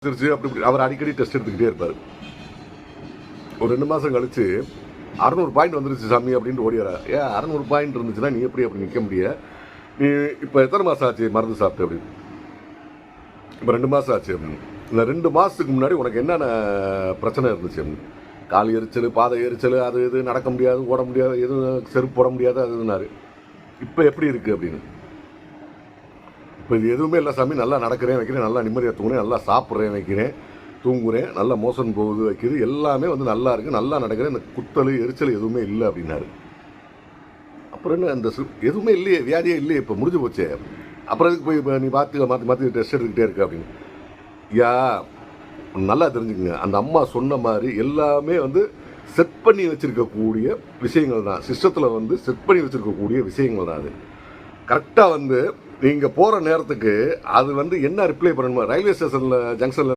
திருச்சி அப்படி அவர் அடிக்கடி டெஸ்ட் எடுத்துக்கிட்டே இருப்பார். ஒரு 2 மாதம் கழிச்சு 600 பாயிண்ட் வந்துருச்சு சாமி அப்படின்ட்டு ஓடியாரா. ஏன் 600 பாயிண்ட் இருந்துச்சுன்னா நீ எப்படி அப்படி நிற்க முடிய? நீ இப்போ எத்தனை மாதம் ஆச்சு மருந்து சாப்பிட்டு அப்படின்னு? இப்போ 2 மாதம் ஆச்சு அப்படின்னு. இந்த 2 மாதத்துக்கு முன்னாடி உனக்கு என்னென்ன பிரச்சனை இருந்துச்சு அப்படின்னு? கால் எரிச்சல், பாதை எரிச்சல், அது இது நடக்க முடியாது, ஓட முடியாது, எதுவும் செருப்பு போட முடியாது, அது இதுனாரு. இப்போ எப்படி இருக்குது அப்படின்னு? இப்போ இது எதுவுமே இல்லை சாமி, நல்லா நடக்கிறேன் வைக்கிறேன், நல்லா நிம்மதியாக தூங்குறேன், நல்லா சாப்பிட்றேன் வைக்கிறேன், தூங்குறேன், நல்லா மோசன் போகுது வைக்கிறது, எல்லாமே வந்து நல்லா இருக்குது, நல்லா நடக்கிறேன், இந்த குத்தல் எரிச்சல் எதுவுமே இல்லை அப்படின்னாரு. அப்புறம் என்ன அந்த எதுவுமே இல்லையே, வியாதியே இல்லையே, இப்போ முடிஞ்சு போச்சே, அப்புறம் இதுக்கு போய் இப்போ நீ மாற்றி மாற்றி டெஸ்ட் எடுத்துக்கிட்டே இருக்க அப்படின்னு. யா நல்லா தெரிஞ்சுக்கங்க, அந்த அம்மா சொன்ன மாதிரி எல்லாமே வந்து செட் பண்ணி வச்சுருக்கக்கூடிய விஷயங்கள் தான், சிஸ்டத்தில் வந்து செட் பண்ணி வச்சுருக்கக்கூடிய விஷயங்கள் தான். அது கரெக்டாக வந்து நீங்கள் போகிற நேரத்துக்கு அது வந்து என்ன ரிப்ளை பண்ணணுமோ, ரயில்வே ஸ்டேஷனில் ஜங்ஷனில்